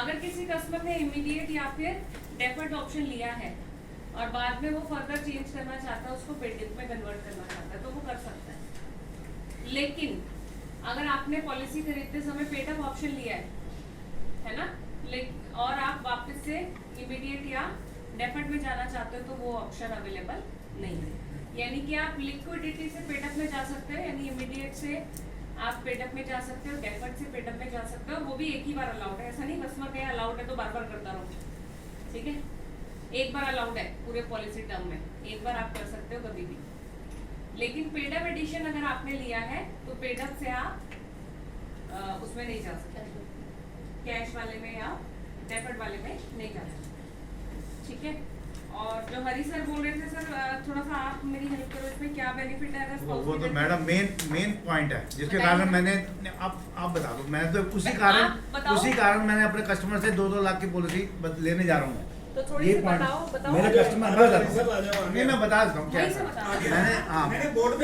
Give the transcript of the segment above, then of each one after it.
अगर किसी कस्टमर ने इमीडिएट या फिर डेफर्ड ऑप्शन लिया है और बाद में वो फर्दर चेंज करना चाहता है, उसको पेडिप में कन्वर्ट करना चाहता है, तो वो कर सकता है। लेकिन अगर आपने पॉलिसी खरीदते समय पेडअप ऑप्शन लिया है ना, और आप वापस से इमीडिएट या डेफर्ड में जाना चाहते हो, तो वो ऑप्शन अवेलेबल नहीं है। यानी कि आप लिक्विडिटी से पेडअप में जा सकते हो, यानी इमीडिएट से आप पेडअप में जा सकते हो, डेफर्ड से पेडअप में जा सकते हो। वो भी एक ही बार अलाउड है, ऐसा नहीं कस्टमर कहे अलाउड है तो बार बार करता रहो। ठीक है, एक बार अलाउड है पूरे पॉलिसी टर्म में, एक बार आप कर सकते हो कभी भी। लेकिन पेडअप एडिशन अगर आपने लिया है तो पेडअप से आप उसमें नहीं जा सकते, कैश वाले में या डेफर्ड वाले में नहीं जा सकते। ठीक है, और जो हरी सर बोल रहे थे सर, थोड़ा सा आप मेरी हेल्प करो, इसमें क्या बेनिफिट है? वो तो मैडम मेन पॉइंट है जिसके कारण मैंने आप बता दो, मैं तो उसी कारण मैंने अपने कस्टमर से 2-2 लाख की पॉलिसी लेने जा रहा हूँ। तो थोड़ी सी बताओ मेरे कस्टमर नहीं, मैं बता देता हूँ क्या मैंने बोर्ड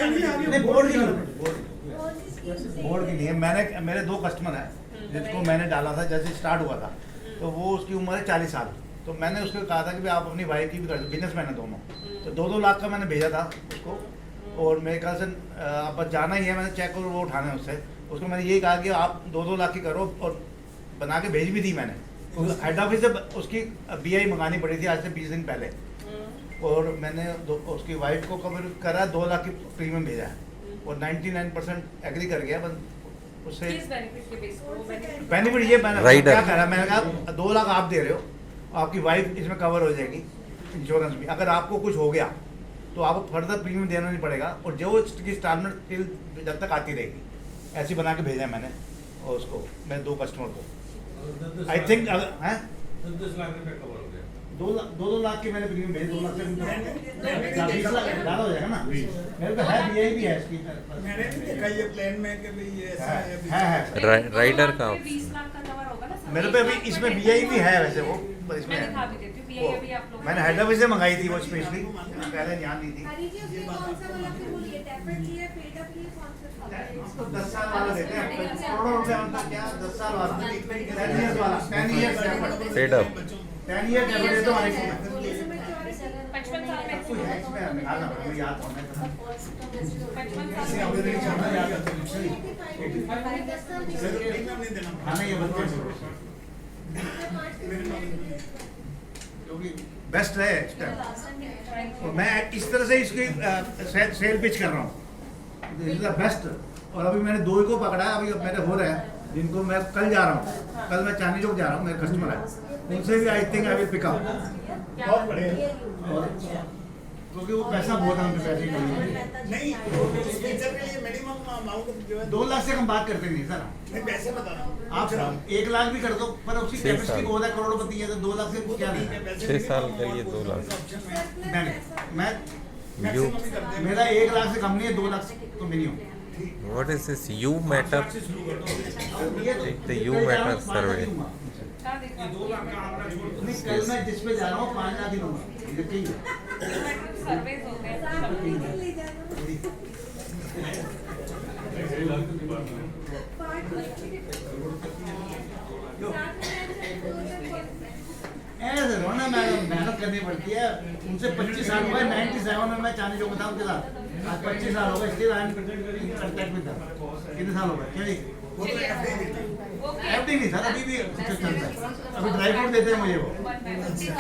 के लिए मैंने मेरे 2 कस्टमर हैं जिसको मैंने डाला था जैसे स्टार्ट हुआ था, तो वो उसकी उम्र है 40 साल। तो मैंने उसको कहा था कि भाई आप अपनी वाइफ की भी कर दो, बिजनेसमैन है दोनों। तो 2-2 लाख का मैंने भेजा था उसको, और मेरे ख्याल से आप बस जाना ही है, मैंने चेक और वो उठाना है उसको मैंने यही कहा कि आप 2-2 लाख की करो, और बना के भेज भी दी मैंने। हेड ऑफिस से उसकी BI मंगानी पड़ी थी आज से 20 दिन पहले, और मैंने उसकी वाइफ को कवर करा, 2 लाख की प्रीमियम भेजा है, और 99% एग्री कर गया। उससे बेनिफिट ये मैंने क्या करा, मैंने कहा 2 लाख आप दे रहे हो, आपकी वाइफ इसमें कवर हो जाएगी इंश्योरेंस भी। अगर आपको कुछ हो गया तो आपको फर्दर प्रीमियम देना नहीं पड़ेगा, और जो इसकी इंस्टॉलमेंट जब तक आती रहेगी, ऐसी बना के भेजा मैंने। और उसको मैं 2 कस्टमर को आई थिंक 2 लाख की मैंने प्रीमियम भेजे, 2 लाख से 20 लाख ज़्यादा हो जाएगा ना। मेरे को है BI भी है इसकी, मैंने भी देखा ये प्लान में कि भाई ये ऐसा है राइडर का 20 लाख का कवर होगा ना। मेरे पे अभी इसमें BI भी है वैसे, वो इसमें मैं दिखा भी देती हूँ, BI अभी आप लोग मैंने हेड ऑफिस से मंगाई थी वो स्पेशली, पहले यहाँ नहीं थी। हरी जी उसमें कौन सा वाला फिर बोलिए, टैबलेट लिए, पेडअप लिए, कौन सा था? इसको 10 साल वाला देते हैं, करोड़ों रुपए उनका क्या 10 साल वाला, 10 years वाला, 10 years paid up 10 year tablet तो हमारे को बोले समय 55 साल में कोई है इसमें निकालना पड़ेगा, मुझे याद होना है। 55 साल इसे में अभी नहीं चलना याद है तो सही। प्रीमियम नहीं देना हाँ नहीं, ये बच्चे क्योंकि बेस्ट है इस टाइम, और मैं इस तरह से इसकी सेल पिच कर रहा हूँ, दिस इज द बेस्ट। और अभी मैंने 2 ही को पकड़ा है, अभी मेरे हो रहे हैं जिनको मैं कल जा रहा हूँ, कल मैं चांदनी चौक जा रहा हूँ, मेरे कस्टमर है, उनसे भी I think I will pick up, बहुत बढ़िया। क्योंकि वो पैसा बहुत है, उनके पैसे के लिए नहीं, फीचर के लिए मिनिमम अमाउंट जो है 2 लाख से हम बात करते नहीं सर। नहीं, पैसे बता रहा हूँ आप 1 लाख भी कर दो, पर उसकी 6 कैपेसिटी साल। को होता है करोड़पति है, तो 2 लाख से क्या नहीं है। 6 साल के लिए 2 लाख। मैं यू मेरा 1 लाख से कम नहीं है, 2 लाख तो minimum. What is this you matter? एक तो यू मैटर सर्वे। क्या दिखा? कल मैं जिस पे जा रहा हूँ 5 लाख ही लूंगा, ये ठीक है। सर्वेज होते हैं। ले जाना ऐसे रोना मैडम, मेहनत करनी पड़ती है। उनसे 25 साल हो गए, 97 में मैं चांदनी चौक था उनके साथ, आज 25 साल हो गए, इसलिए कितने साल हो गए क्या जी? FD नहीं सर, अभी भी चलता है, अभी ड्राई फ्रूट देते हैं मुझे वो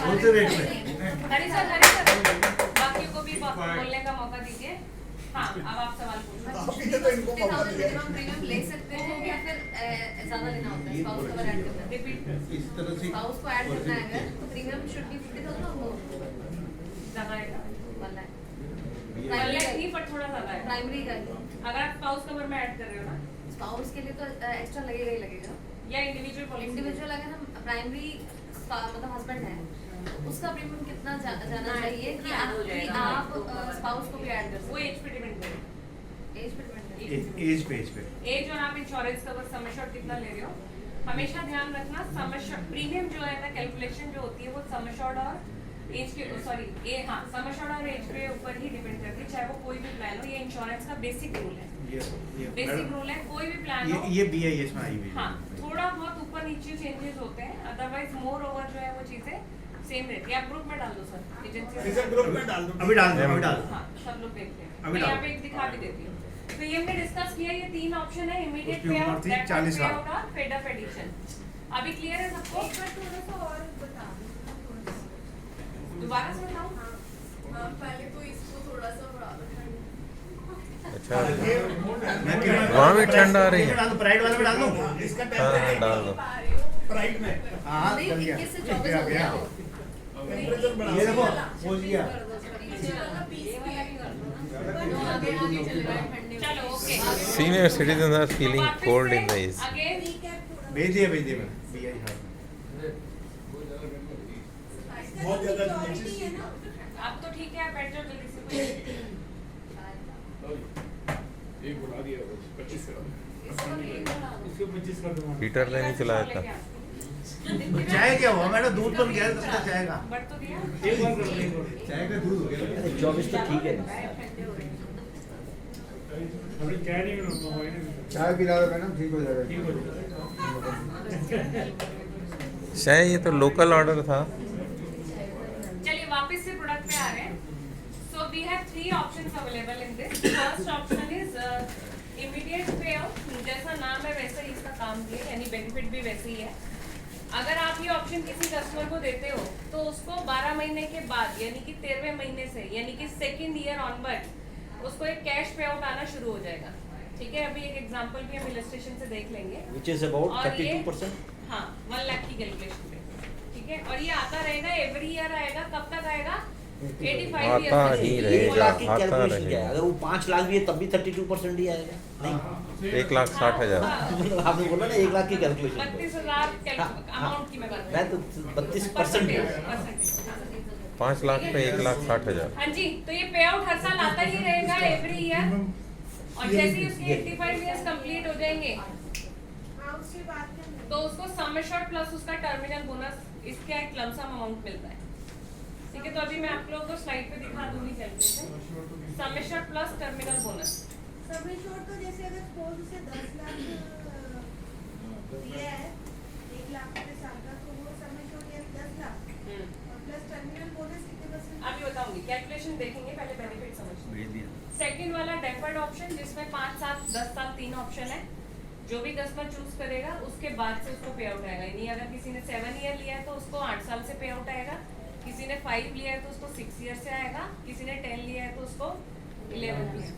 होलसेल रेट पे। हरी सर, बाकियों को भी बोलने का मौका दीजिए। हाँ, अब आप सवाल पूछो। आपने तो इनको मौका दिया है। प्रीमियम ले सकते हैं या फिर ज्यादा लेना होता है? स्पाउस कवर ऐड करना है, रिपीट इस तरह से स्पाउस को ऐड करना है अगर तो प्रीमियम शुड बी 50,000 और मोर। ज्यादा आएगा, 1 लाख नहीं, पर थोड़ा ज्यादा है। प्राइमरी का अगर आप स्पाउस कवर में ऐड कर रहे हो ना, स्पाउस के लिए तो एक्स्ट्रा लगेगा ही लगेगा। या इंडिविजुअल पॉलिसी, इंडिविजुअल अगर हम प्राइमरी मतलब हस्बैंड है, उसका प्रीमियम कितना जाना चाहिए कि आप स्पाउस को भी ऐड कर वो सकते एज पे डिपेंड करेगा। एज पे डिपेंड है। एज पे एज और आप इंश्योरेंस कवर सम एश्योर्ड कितना ले रहे हो, हमेशा ध्यान रखना। सम एश्योर्ड प्रीमियम जो है ना, कैलकुलेशन जो होती है वो सम एश्योर्ड और एज के सम एश्योर्ड और एज के ऊपर ही डिपेंड करती है, चाहे वो कोई भी प्लान हो। ये इंश्योरेंस का बेसिक रूल है, बेसिक रूल है। कोई भी प्लान हो, ये BI इसमें आई हुई है। हाँ, थोड़ा बहुत ऊपर नीचे चेंजेस होते हैं, अदरवाइज मोर ओवर जो है वो चीजें सेम रहती है। आप ग्रुप में डाल दो सर, एजेंसी इसे ग्रुप में डाल दो। अभी डाल दो, अभी डाल दो। हाँ, सब लोग देख लें। अभी मैं यहाँ डाल। पे एक दिखा भी देती हूँ। तो ये हमने डिस्कस किया, ये 3 ऑप्शन है, इमीडिएट उसकी पे उम्र आउट, थी डेफर्ड 40 पे साल। आउट और पेड अप एडिशन। अभी क्लियर है सबको? एक बार थोड़ा सा और बता दो थोड़ा सा। दोबारा से बताऊँ? हाँ, पहले तो इसको थोड़ा सा बढ़ा दो। अच्छा मैं क्यों- वहाँ भी ठंड आ रही है। डाल दो, प्राइड वाले में डाल दो। हाँ, इसका हाँ टेम्परेचर डाल दो। पा रही हो। प्राइड में हाँ नहीं, चल गया, 21 से गया, 24 हो गया। गया। टेम्परेचर बढ़ा ये दो। देखो पहुंच गया। पीछे वाला पीस भी है। चलो okay. Senior citizens are feeling cold in the east. Again Recap थोड़ा। भेज दिया मैंने BI हाथ में। बहुत ज्यादा Security है ना। अब तो ठीक है, आप बैठ जाओ जल्दी से। एक बढ़ा दिया 25 कर दो। कोई इसको 25 कर दूंगा। हीटर नहीं चलाया था। चाय क्या हुआ मैडम, दूध बन गया तो चाय का। बट तो दिया। एक बार कर दो, एक बार। चाय का दूध हो गया। 24 तो ठीक है। अभी क्या नहीं करना चाय पिला दो मैडम, ठीक हो जाएगा। ठीक हो जाएगा। शायद ये तो लोकल ऑर्डर था। चलिए वापस से प्रोडक्ट पे आ रहे हैं। So we have 3 options available in this. First option is immediate pay out, जैसा नाम है वैसा ही इसका काम भी है, यानी बेनिफिट भी वैसे ही है। अगर आप ये ऑप्शन किसी कस्टमर को देते हो तो उसको 12 महीने के बाद, यानी कि 13वें महीने से, यानी कि सेकेंड ईयर ऑनवर्ड उसको एक कैश पे आउट आना शुरू हो जाएगा। ठीक है, अभी एक एग्जांपल भी हम इलस्ट्रेशन से देख लेंगे। Which is about और ये- 32%. हाँ, 1 लाख की कैलकुलेशन पे। ठीक है, और ये आता रहेगा, एवरी ईयर आएगा। कब तक आएगा? 85 आता ईयर्स ही तक। रहेगा। 1 लाख की आता कैलकुलेशन क्या है? रहेगा। अगर वो 5 लाख भी है तब भी 32% ही आएगा। नहीं, 1,60,000। मतलब आपने बोला ना 1 लाख की कैलकुलेशन। 32,000 हाँ, अमाउंट की मैं बात मैं तो 32% ही है। 5 लाख पे 1,60,000। हाँ जी, तो ये पे आउट हर साल आता ही रहेगा, एवरी ईयर। और जैसे ही उसके 85 ईयर्स कंप्लीट हो जाएंगे हाँ, उसके बाद क्या तो उसको सम एश्योर्ड प्लस उसका टर्मिनल बोनस, इसका एक लमसम अमाउंट मिलता है। ठीक है, तो अभी मैं आप लोगों को स्लाइड पे दिखा दूंगी calculation. Sum assured plus terminal bonus. सब इंश्योर तो जैसे अगर सपोज उसे 10 लाख दिया है, 1 लाख रुपए साल का, तो वो सब इंश्योर यानी 10 लाख और प्लस टर्मिनल बोनस कितने परसेंट? अभी बताऊंगी, कैलकुलेशन देखेंगे, पहले बेनिफिट समझिए। भेज दिया। सेकंड वाला डेफर्ड ऑप्शन, जिसमें 5 साल 10 साल 3 ऑप्शन है। जो भी कस्टमर चूज करेगा उसके बाद से उसको पे आउट आएगा। यानी अगर किसी ने 7 ईयर लिया है तो उसको 8 साल से पे आउट आएगा, किसी ने 5 लिया है तो उसको 6 ईयर से आएगा, किसी ने 10 लिया है तो उसको 11 ईयर।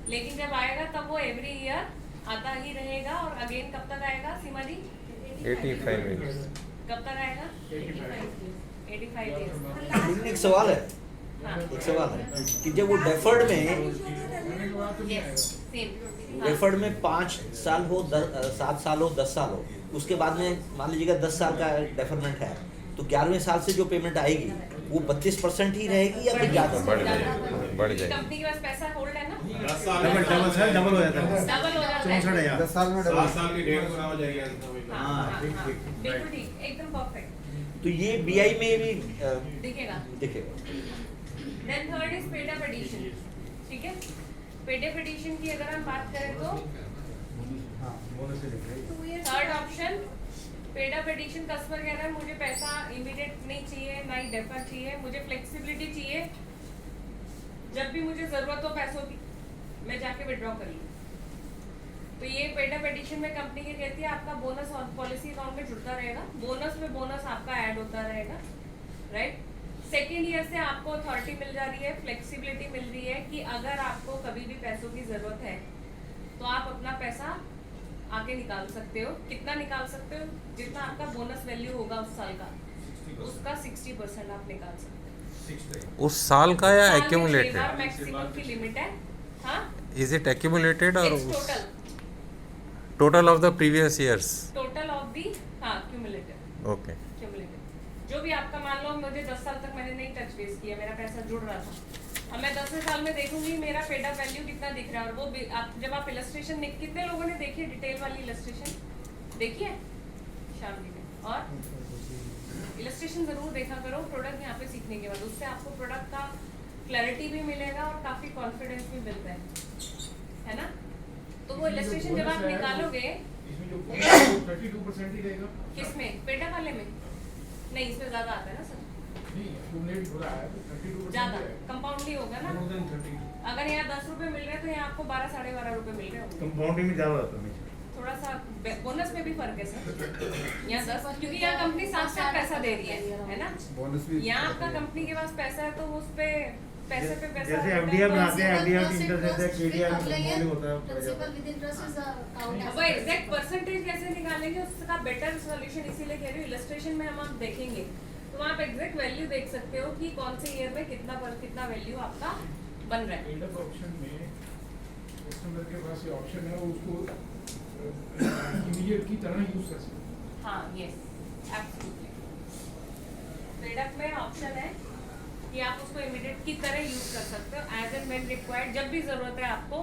लेकिन जब आएगा तब वो एवरी ईयर आता ही रहेगा। और अगेन कब तक आएगा सीमा जी? 85 ईयर्स। कब तक आएगा? 85 ईयर्स। लेकिन एक सवाल है, हाँ, एक सवाल है कि जब वो डेफर्ड में यस, सेम। डेफर्ड में 5 साल हो 7 साल हो 10 साल हो, उसके बाद में मान लीजिएगा 10 साल का डेफरमेंट है, तो 11वें साल से जो पेमेंट आएगी वो 32% ही रहेगी या फिर ज़्यादा? बढ़ जाएगी, बढ़ जाएगी। कंपनी के पास पैसा होल्ड है ना, डबल सर, डबल हो जाता है। डबल हो जाता है। 64,000। 10 साल में डबल। 7 साल की 1.5 गुना हो जाएगी। हाँ, ठीक, ठीक। बिल्कुल ठीक, एकदम परफेक्ट तो ये BI में भी दिखेगा। दिखेगा। Then third is paid up addition. ठीक है, पेड अप एडिशन की अगर हम बात करें तो हाँ, बोनस से दिख रही है। 2 years third option paid up addition, customer कह रहा है मुझे पैसा इमीडिएट नहीं चाहिए, ना ही डेफर चाहिए, मुझे फ्लेक्सिबिलिटी चाहिए, जब भी मुझे जरूरत हो पैसों की मैं जाके विड्रॉ कर लूँ। तो ये पेड अप एडिशन में कंपनी ये कहती है आपका बोनस और पॉलिसी अकाउंट में जुड़ता रहेगा, बोनस में बोनस आपका ऐड होता रहेगा, राइट। सेकेंड ईयर से आपको अथॉरिटी मिल जा रही है, फ्लेक्सिबिलिटी मिल रही है कि अगर आपको कभी भी पैसों की जरूरत है तो आप अपना पैसा आगे निकाल सकते हो। कितना निकाल सकते हो? जितना आपका बोनस वैल्यू होगा उस साल का, उसका 60% आप निकाल सकते हो। उस साल का या एक्यूमुलेटेड? मैक्सिमम की लिमिट है। हाँ, इज इट एक्यूमुलेटेड और total total of the previous years? Total of the, हाँ, क्यूमुलेटिव। ओके। क्यूमुलेटिव जो भी आपका, मान लो मुझे 10 साल तक मैंने नहीं टच बेस किया, मेरा पैसा जुड़ रहा था, अब मैं 10वें साल में देखूंगी मेरा पेड अप वैल्यू कितना दिख रहा है। और वो जब आप इलस्ट्रेशन, कितने लोगों ने देखी है डिटेल वाली इलस्ट्रेशन? देखिए शाम जी में, और इलस्ट्रेशन जरूर देखा करो प्रोडक्ट यहाँ पे सीखने के बाद, उससे आपको प्रोडक्ट का क्लैरिटी भी मिलेगा और काफी कॉन्फिडेंस भी मिलता है ना। तो वो इलस्ट्रेशन जब आप निकालोगे, इसमें जो 32% ही रहेगा। किसमें पेटा वाले में? नहीं, इसमें ज्यादा आता है ना सर, ज्यादा कंपाउंड नहीं होगा ना। अगर यहाँ 10 रुपए मिल रहे हैं तो यहाँ आपको 12 साढ़े 12 रुपए मिल रहे होंगे। कंपाउंडिंग में ज्यादा होता है। थोड़ा सा बोनस में भी फर्क है सर। यहाँ 10 क्योंकि यहाँ कंपनी साथ साथ पैसा दे रही है ना। यहाँ आपका कंपनी के पास पैसा है तो उस पे पैसे पे पैसा जैसे रहता है। एफडीआर बनाते हैं, एफडीआर की इंटरेस्ट है, केडीआर में कंपाउंडिंग होता है। Principal with interest is count वो एग्जैक्ट परसेंटेज कैसे निकालेंगे उसका बेटर सॉल्यूशन इसीलिए कह रही हूँ, इलस्ट्रेशन में हम आप देखेंगे तो वहाँ आप एग्जैक्ट वैल्यू देख सकते हो कि कौन से ईयर में कितना वैल्यू आपका बन रहा है। ऑप्शन में कस्टमर के पास ये ऑप्शन है, वो उसको इमीडिएट की तरह यूज कर सकते हैं। हाँ, यस एब्सोल्युटली। प्रोडक्ट में ऑप्शन है कि आप उसको इमीडिएट की तरह यूज कर सकते हो एज एंड व्हेन रिक्वायर्ड। जब भी जरूरत है आपको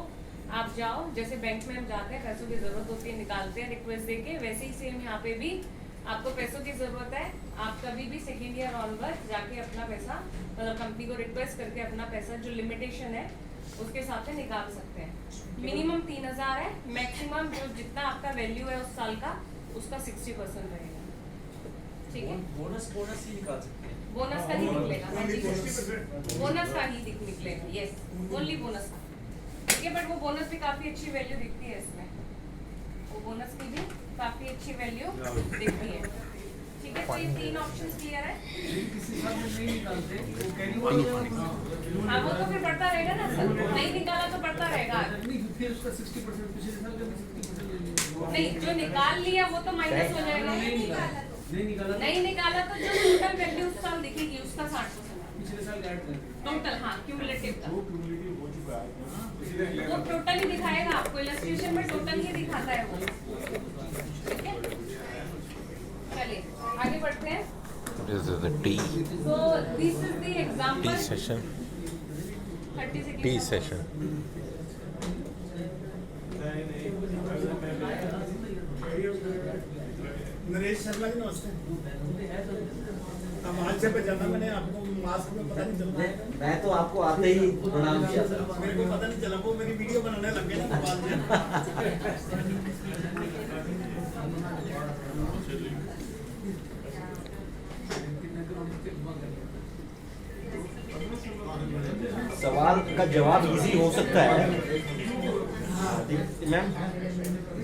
आप जाओ, जैसे बैंक में हम जाते हैं पैसों की जरूरत होती है निकालते हैं रिक्वेस्ट देके, वैसे ही सेम यहाँ पे भी आपको पैसों की जरूरत है, आप कभी भी सेकेंड ईयर ऑनवर्ड जाके अपना पैसा मतलब कंपनी को रिक्वेस्ट करके अपना पैसा जो लिमिटेशन है उसके हिसाब से निकाल सकते हैं। मिनिमम 3000 है, मैक्सिमम जो जितना आपका वैल्यू है उस साल का उसका 60% रहेगा। ठीक है, बोनस ही निकाल सकते हैं। बोनस का ही निकलेगा। हाँ जी, बोनस का ही निकलेगा, यस ओनली बोनस का। ठीक है, बट वो बोनस भी काफी अच्छी वैल्यू दिखती है इसमें, वो बोनस की भी काफी अच्छी वैल्यू दिखती है। ठीक है, तो ये 3 ऑप्शंस क्लियर है। किसी साल में नहीं निकालते वो कैरी हाँ, वो तो फिर बढ़ता रहेगा ना सर, नहीं निकाला तो बढ़ता रहेगा। नहीं, फिर उसका 60% पिछले साल का भी 60% नहीं, जो निकाल लिया वो तो माइनस हो जाएगा। नहीं निकाला तो जो टोटल वैल्यू उस साल दिखेगी उसका 60% पिछले साल ऐड कर टोटल। हाँ, क्यूमुलेटिव का वो क्यूमुलेटिव हो चुका है। वो टोटल ही दिखाएगा आपको, इलस्ट्रेशन में टोटल ही दिखाता है वो। ठीक है, चलिए आगे बढ़ते हैं। This is the tea So this is the example. session. 30 seconds. Tea session. Naresh Sharma ji नमस्ते। अब आज से पहचाना मैंने आपको, मास्क में पता नहीं चलता। मैं तो आपको आते ही प्रणाम किया था। मेरे को पता नहीं चला, वो मेरी वीडियो बनाने लग गए ना बाद में। सवाल का जवाब इजी हो सकता है मैम,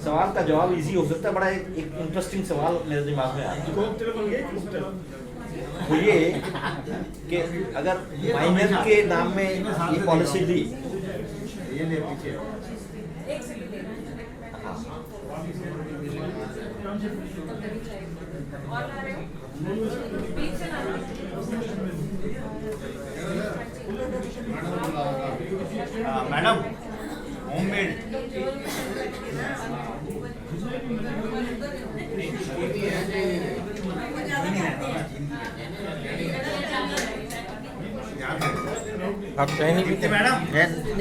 सवाल का जवाब इजी हो सकता है। बड़ा एक इंटरेस्टिंग सवाल मेरे दिमाग में आया, वो ये कि अगर माइनर के नाम में ये पॉलिसी ली, ये ले पीछे एक सेकंड और ला रहे हो बीच से ला रहे हो। मैडम होममेड आप चाय नहीं पीते? मैडम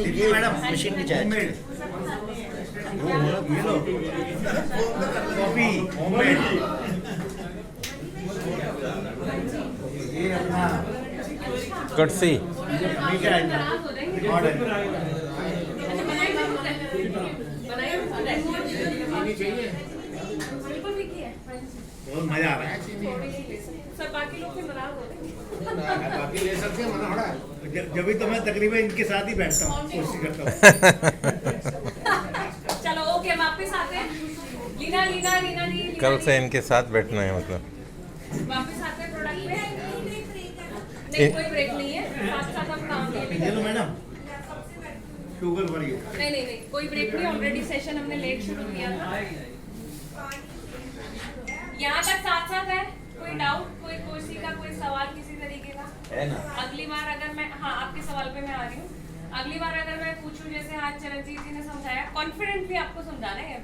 ये मैडम मशीन की चाय। होममेड ये लो कॉफी होममेड। ये अपना कटसी मीठा है नाराज हो जाएंगे। ऑर्डर बिल्कुल भी किया है। बहुत मजा आ रहा है। सर बाकी लोग फिर नाराज हो जाएंगे। बाकी ले सकते हैं, मना हो रहा है। जब भी तो मैं तकरीबन इनके साथ ही बैठता हूँ, कोशिश करता हूँ। चलो ओके, वापस आते हैं। लीना लीना लीना जी कल से इनके साथ बैठना है मतलब। वापस आते हैं प्रोडक्ट पे। नहीं कोई ब्रेक नहीं है, साथ साथ हम काम ये भी ये लो कर मैडम शुगर फॉर यू। नहीं नहीं नहीं कोई ब्रेक नहीं, ऑलरेडी सेशन हमने लेट शुरू किया था। यहाँ तक साथ साथ है, कोई डाउट कोई किसी का कोई सवाल किसी तरीके का है ना? अगली बार अगर मैं, हाँ आपके सवाल पे मैं आ रही हूँ, अगली बार अगर मैं पूछूं जैसे आज चरणजीत जी ने समझाया, कॉन्फिडेंटली आपको समझाना है।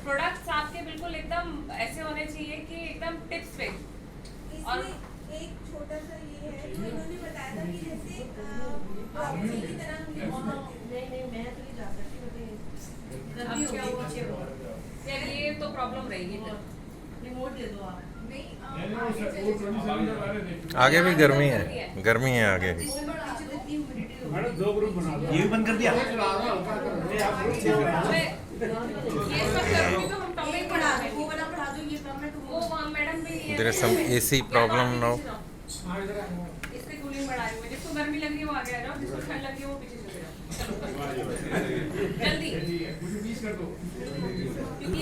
प्रोडक्ट्स आपके बिल्कुल एकदम ऐसे होने चाहिए कि एकदम टिप्स पे। और इसमें एक छोटा सा ये है जो इन्होंने बताया था कि जैसे प्रॉपर्टी की तरह हम यूज करते हैं। नहीं मैं तो नहीं जा सकती, अब क्या हुआ? यार ये तो प्रॉब्लम रहेगी फिर। रिमोट दे दो आप। नहीं वो 27 का बारे में आगे भी गर्मी है, गर्मी है आगे भी। मैडम 2 ग्रुप बना दो। ये भी बंद कर दिया। ये सब करूँगी तो हम टॉपिक एक पढ़ा दो, वो वाला पढ़ा दो, ये There is some AC problem now. हाँ इधर आ जाओ। इससे कूलिंग बढ़ाई हुई है। जिसको गर्मी लग रही है वो आगे आ जाओ, जिसको ठंड लग रही है वो पीछे चले जाओ। जल्दी मुझे 20 कर दो। क्योंकि